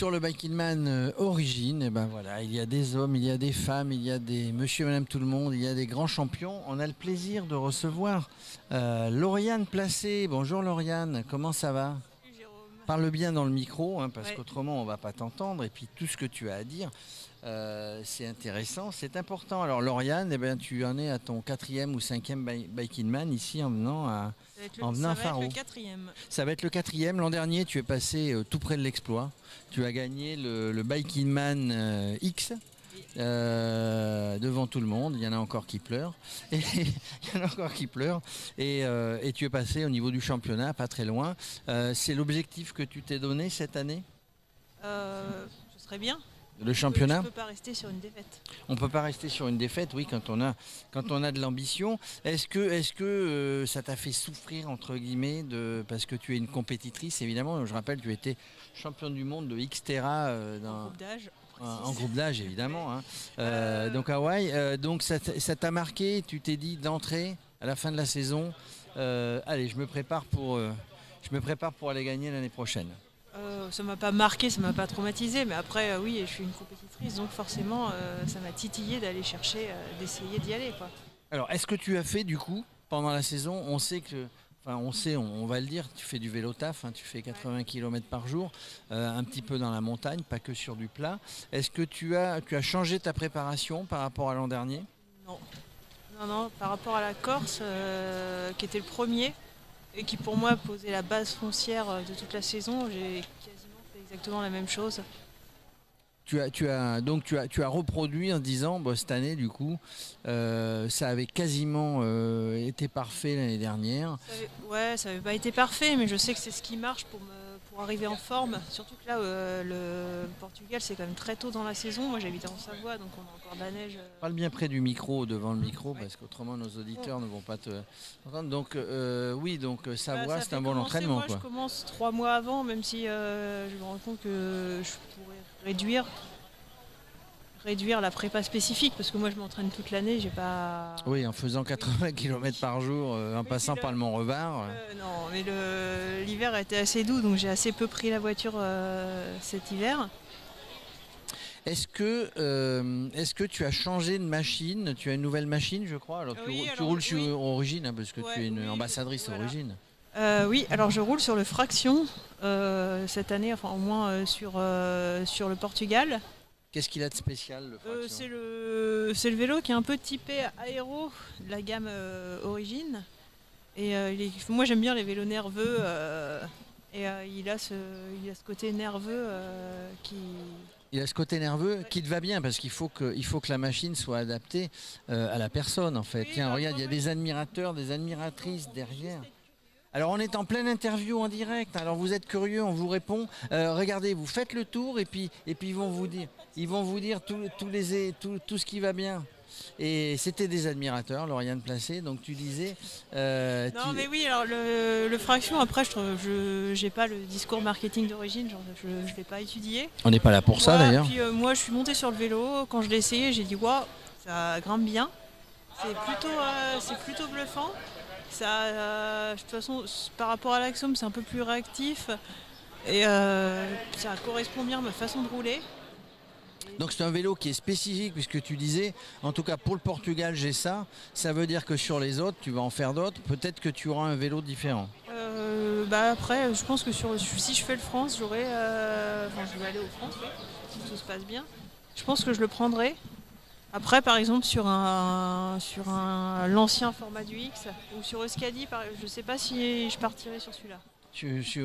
Sur le Bike-In-Man Origine, eh ben voilà, il y a des hommes, il y a des femmes, il y a des monsieur et madame tout le monde, il y a des grands champions. On a le plaisir de recevoir Lauriane Placé. Bonjour Lauriane, comment ça va? Salut Jérôme. Parle bien dans le micro, hein, parce Ouais. qu'autrement on ne va pas t'entendre. Et puis tout ce que tu as à dire, c'est intéressant, c'est important. Alors Lauriane, eh ben, tu en es à ton 4e ou 5e Bike-In-Man ici en venant à Ça va être le Faro. quatrième. Ça va être le 4e. L'an dernier, tu es passé tout près de l'exploit. Tu as gagné le Bike-In-Man X Oui. devant tout le monde. Il y en a encore qui pleurent. Et, et tu es passé au niveau du championnat, pas très loin. C'est l'objectif que tu t'es donné cette année, Ce serait bien. le Je championnat? peux pas rester sur une défaite. On ne peut pas rester sur une défaite, oui, quand on a de l'ambition. Est-ce que ça t'a fait souffrir, entre guillemets, parce que tu es une compétitrice, évidemment. Je rappelle, tu étais championne du monde de Xterra En groupe d'âge. en groupe d'âge, évidemment. Hein. Donc Hawaï, donc ça t'a marqué, tu t'es dit d'entrée, à la fin de la saison, allez, je me prépare pour aller gagner l'année prochaine. Ça m'a pas marqué, ça m'a pas traumatisé, mais après, oui, je suis une compétitrice, donc forcément, ça m'a titillé d'aller chercher, d'essayer d'y aller, quoi. Alors, est-ce que tu as fait du coup, pendant la saison, on va le dire, tu fais du vélo taf, hein, tu fais 80 km par jour, un petit peu dans la montagne, pas que sur du plat. Est-ce que tu as changé ta préparation par rapport à l'an dernier? Non, non, par rapport à la Corse, qui était le premier, et qui pour moi posait la base foncière de toute la saison, j'ai quasiment fait exactement la même chose. Tu as reproduit en disant, bon, cette année du coup, ça avait quasiment été parfait l'année dernière. Ouais, ça n'avait pas été parfait, mais je sais que c'est ce qui marche pour arriver en forme. Surtout que là, le Portugal, c'est quand même très tôt dans la saison. Moi, j'habite en Savoie, donc on a encore de la neige. Parle bien près du micro, devant le micro, Ouais. parce qu'autrement nos auditeurs ne vont pas te entendre. Donc oui, donc Bah, Savoie, ça c'est fait un bon commencer, entraînement, moi, je quoi. commence 3 mois avant, même si je me rends compte que je pourrais réduire la prépa spécifique, parce que moi, je m'entraîne toute l'année. J'ai pas. Oui, en faisant 80 km par jour, en Oui, passant par le Mont-Revard. Non, mais l'hiver a été assez doux, donc j'ai assez peu pris la voiture cet hiver. Est-ce que tu as changé de machine? Tu as une nouvelle machine, je crois. Alors Oui, tu alors, roules sur oui. Origine, hein, parce que tu Ouais, es une oui, ambassadrice voilà. Origine. Oui, alors je roule sur le Fraction cette année, enfin au moins sur le Portugal. Qu'est-ce qu'il a de spécial, le Fraction? C'est le vélo qui est un peu typé aéro de la gamme Origine. Et moi j'aime bien les vélos nerveux. Il a ce côté nerveux qui. Il a ce côté nerveux qui te va bien, parce il faut que la machine soit adaptée à la personne, en fait. Oui, Tiens, bah, regarde, il y a après, des admirateurs, des admiratrices derrière. Alors on est en pleine interview en direct, alors vous êtes curieux, on vous répond. Regardez, vous faites le tour et puis ils vont vous dire tout ce qui va bien. Et c'était des admirateurs, Lauriane Placé, donc tu disais... Non mais oui, alors le Fraction, après je n'ai pas le discours marketing d'Origine, genre, je ne l'ai pas étudié. On n'est pas là pour ça d'ailleurs. Puis moi je suis montée sur le vélo, quand je l'ai essayé j'ai dit waouh, ça grimpe bien, c'est plutôt bluffant. De toute façon par rapport à l'Axiom c'est un peu plus réactif et ça correspond bien à ma façon de rouler. Donc c'est un vélo qui est spécifique, puisque tu disais, en tout cas pour le Portugal j'ai ça, ça veut dire que sur les autres, tu vas en faire d'autres, peut-être que tu auras un vélo différent. Après je pense que si je fais le France je vais aller au France, oui, si tout se passe bien. Je pense que je le prendrai. Après, par exemple, sur l'ancien format du X ou sur Euskadi, je sais pas si je partirai sur celui-là.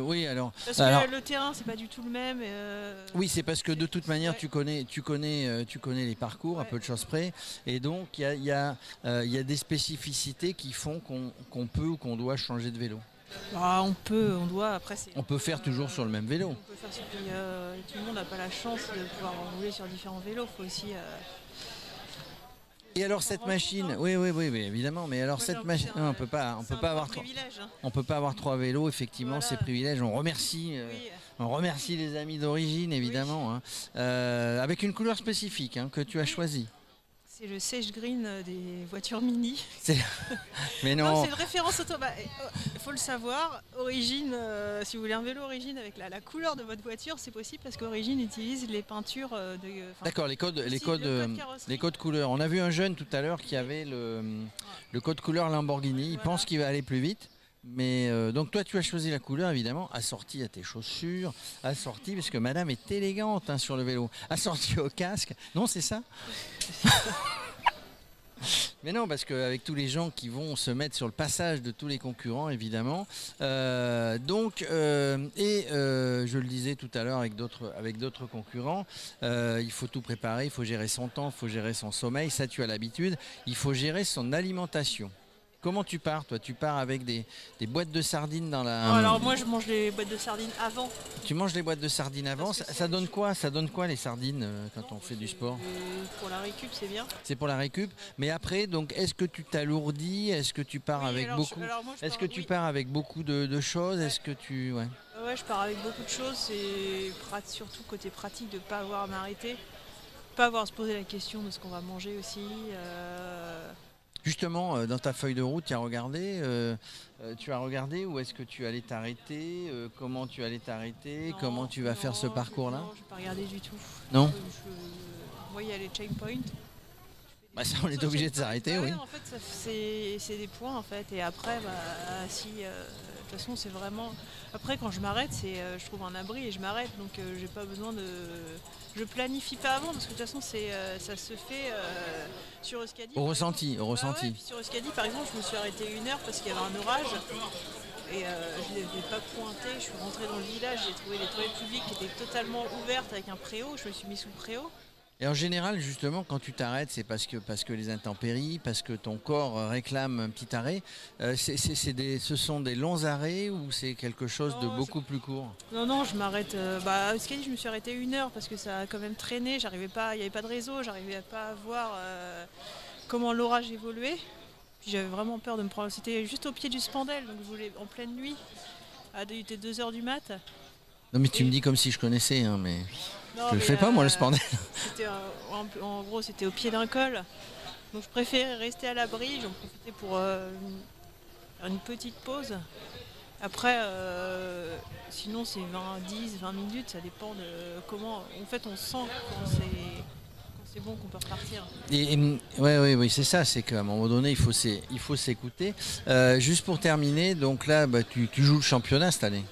Oui, alors... Parce alors que le terrain, c'est pas du tout le même. oui, c'est parce que de toute manière, ouais, tu connais les parcours, à ouais. peu de choses près, et donc il y a des spécificités qui font qu'on peut ou qu'on doit changer de vélo. On doit. Après, On peut faire toujours sur le même vélo. On peut faire tout le monde n'a pas la chance de pouvoir rouler sur différents vélos. Faut aussi. Et alors cette machine, oui, évidemment, mais alors Moi, j'ai cette l'impression machine, que on c'est peut pas avoir privilège. Hein. on peut pas avoir 3 vélos, effectivement, Voilà. c'est privilège. Oui. On remercie les amis d'Origine, évidemment, hein. Avec une couleur spécifique, hein, que tu as Oui. choisie. C'est le Sage Green des voitures mini. Mais Non, non, c'est une référence auto. Il faut le savoir. Origine, si vous voulez un vélo Origine avec la couleur de votre voiture, c'est possible parce qu'Origine utilise les peintures d'accord, les codes, aussi, le code carrosserie. les codes couleurs. On a vu un jeune tout à l'heure qui avait le code couleur Lamborghini. Il Voilà. pense qu'il va aller plus vite. Mais donc toi tu as choisi la couleur évidemment, assortie à tes chaussures, assortie parce que madame est élégante hein, sur le vélo, assortie au casque. Non, c'est ça? Mais non, parce qu'avec tous les gens qui vont se mettre sur le passage de tous les concurrents, évidemment. Je le disais tout à l'heure avec d'autres concurrents, il faut tout préparer, il faut gérer son temps, il faut gérer son sommeil, ça tu as l'habitude. Il faut gérer son alimentation. Comment tu pars, toi? Tu pars avec des boîtes de sardines dans la... Alors moi, je mange les boîtes de sardines avant. Tu manges les boîtes de sardines avant. Ça donne quoi? Ça donne quoi les sardines quand on fait du sport? Pour la récup, c'est bien. C'est pour la récup. Mais après, donc, est-ce que tu t'alourdis? Est-ce que tu pars avec beaucoup? Est-ce que tu pars avec beaucoup de choses? Ouais. Est-ce que tu... Ouais. Ouais, je pars avec beaucoup de choses. C'est surtout côté pratique de ne pas avoir à m'arrêter. Pas avoir à se poser la question de ce qu'on va manger aussi. Justement, dans ta feuille de route, tu as regardé où est-ce que tu allais t'arrêter, comment tu allais t'arrêter, comment tu vas faire ce parcours-là? Non, je n'ai pas regardé du tout. Non. Moi, il y a les checkpoints. Bah ça, on est obligé de s'arrêter, oui. En fait, c'est des points, en fait. Et après, si... de toute façon, c'est vraiment... Après, quand je m'arrête, je trouve un abri et je m'arrête. Donc, j'ai pas besoin de... Je planifie pas avant parce que de toute façon, ça se fait sur Euskadi. Au ressenti, au ressenti. Ouais, puis sur Euskadi, par exemple, je me suis arrêtée 1 heure parce qu'il y avait un orage. Et je ne l'ai pas pointé. Je suis rentrée dans le village, j'ai trouvé les toilettes publiques qui étaient totalement ouvertes avec un préau. Je me suis mis sous le préau. Et en général, justement, quand tu t'arrêtes, c'est parce que les intempéries, parce que ton corps réclame un petit arrêt. Ce sont des longs arrêts ou c'est quelque chose de beaucoup plus court? Non, je m'arrête. À Euskadi, je me suis arrêtée 1 heure parce que ça a quand même traîné. J'arrivais pas, il n'y avait pas de réseau, j'arrivais pas à voir comment l'orage évoluait. Puis j'avais vraiment peur de me prendre. C'était juste au pied du Spandel, donc je voulais en pleine nuit. Il était 2 h du mat. Non, mais tu me dis comme si je connaissais, hein, mais. Non, je le fais pas moi le Spandel. En gros c'était au pied d'un col. Donc je préférais rester à l'abri, j'en profitais pour faire une petite pause. Après sinon c'est 10-20 minutes, ça dépend de comment. En fait on sent quand c'est bon qu'on peut repartir. Oui, c'est ça, c'est qu'à un moment donné il faut s'écouter. Juste pour terminer, donc là tu joues le championnat cette année.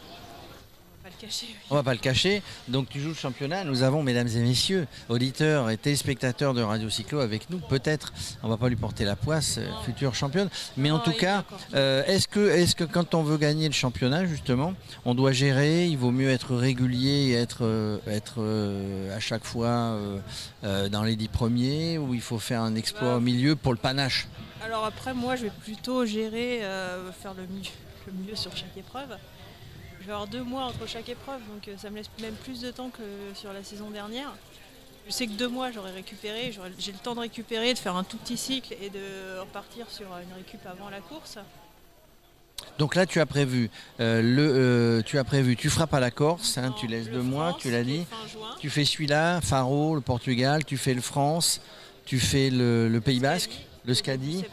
On va pas le cacher. Donc tu joues le championnat. Nous avons, mesdames et messieurs, auditeurs et téléspectateurs de Radio Cyclo avec nous. Peut-être, on va pas lui porter la poisse, future championne. Mais en tout cas, est-ce que quand on veut gagner le championnat, justement, on doit gérer, il vaut mieux être régulier et être à chaque fois dans les 10 premiers, ou il faut faire un exploit au milieu pour le panache? Alors après, moi, je vais plutôt gérer, faire le mieux sur chaque épreuve. Je vais avoir 2 mois entre chaque épreuve, donc ça me laisse même plus de temps que sur la saison dernière. Je sais que 2 mois j'aurai récupéré, j'ai le temps de récupérer, de faire un tout petit cycle et de repartir sur une récup avant la course. Donc là tu as prévu, tu frappes à la Corse, hein, tu laisses 2 mois, tu l'as dit. Tu fais celui-là, Faro, le Portugal, tu fais le France, tu fais le Pays Basque, le Scadi,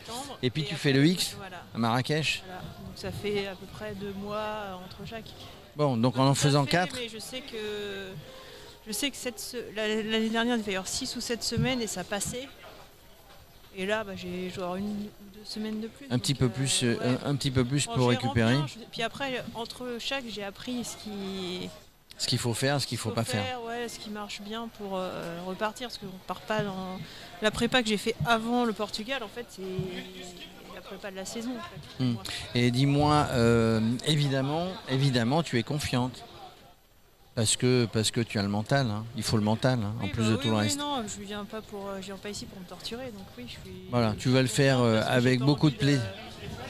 et puis tu fais le X à Marrakech. Voilà. Donc ça fait à peu près 2 mois entre chaque. Bon, donc en faisant 4. Mais je sais que l'année dernière il devait y avoir 6 ou 7 semaines et ça passait. Et là j'ai genre 1 ou 2 semaines de plus. Un petit peu plus pour récupérer. Puis après entre chaque j'ai appris ce qu'il faut faire, ce qu'il ne faut pas faire. Ouais, ce qui marche bien pour repartir, parce qu'on ne part pas dans la prépa que j'ai fait avant le Portugal, en fait, c'est la prépa de la saison. En fait, Et dis-moi, évidemment, tu es confiante. Parce que tu as le mental, hein. Il faut le mental, hein, en plus de tout le reste. Non, je viens pas ici pour me torturer, donc oui, je suis. Voilà, tu vas le faire avec beaucoup de plaisir.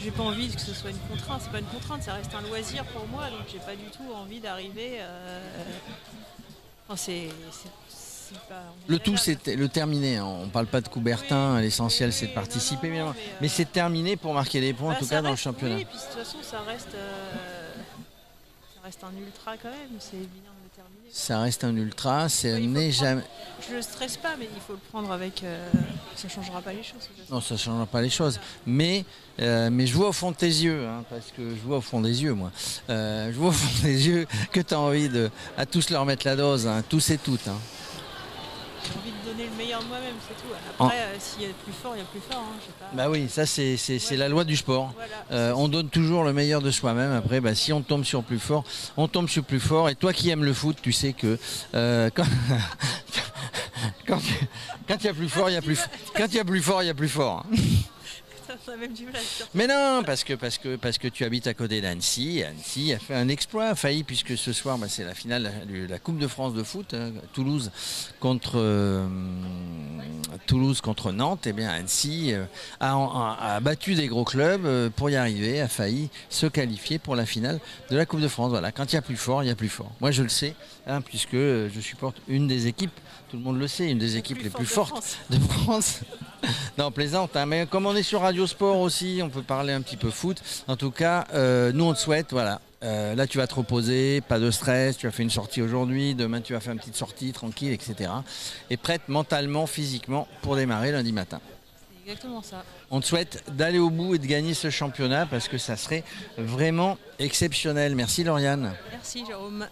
J'ai pas envie que ce soit une contrainte, c'est pas une contrainte, ça reste un loisir pour moi, donc j'ai pas du tout envie d'arriver. Enfin, c'est pas le tout, c'est le terminer. Hein. On parle pas de Coubertin, l'essentiel c'est de participer, bien. Mais c'est de terminer pour marquer des points, en tout cas dans le championnat. Oui, et puis de toute façon, ça reste un ultra quand même, c'est bien de le terminer. Ça reste un ultra, jamais. Je le stresse pas, mais il faut le prendre avec Ça ne changera pas les choses. De toute façon. Non, ça ne changera pas les choses. Mais je vois au fond de tes yeux, hein, parce que je vois au fond des yeux, moi. Je vois au fond des yeux que tu as envie à tous leur mettre la dose, hein, tous et toutes. Hein. J'ai envie de donner le meilleur de moi-même, c'est tout. Après, s'il y a plus fort, il y a plus fort. Hein, je sais pas. Bah oui, ça c'est la loi du sport. Voilà, on donne toujours le meilleur de soi-même. Après, bah, si on tombe sur plus fort, on tombe sur plus fort. Et toi qui aimes le foot, tu sais que quand il y a plus fort, il y a plus quand il y a plus fort, il y a plus fort. Ça a même du mal à se Mais non, parce que tu habites à côté d'Annecy. Annecy a fait un exploit, a failli, puisque ce soir, bah, c'est la finale de la Coupe de France de foot, hein, Toulouse contre Nantes. Et bien Annecy a battu des gros clubs pour y arriver, a failli se qualifier pour la finale de la Coupe de France. Voilà, quand il y a plus fort, il y a plus fort. Moi, je le sais, hein, puisque je supporte une des équipes. Tout le monde le sait, une des équipes les plus fortes de France. Non, plaisante, hein, mais comme on est sur Radio Sport aussi, on peut parler un petit peu foot. En tout cas, nous on te souhaite, voilà. Là tu vas te reposer, pas de stress, tu as fait une sortie aujourd'hui, demain tu vas faire une petite sortie tranquille, etc. Et prête mentalement, physiquement pour démarrer lundi matin. C'est exactement ça. On te souhaite d'aller au bout et de gagner ce championnat parce que ça serait vraiment exceptionnel. Merci Lauriane. Merci Jérôme.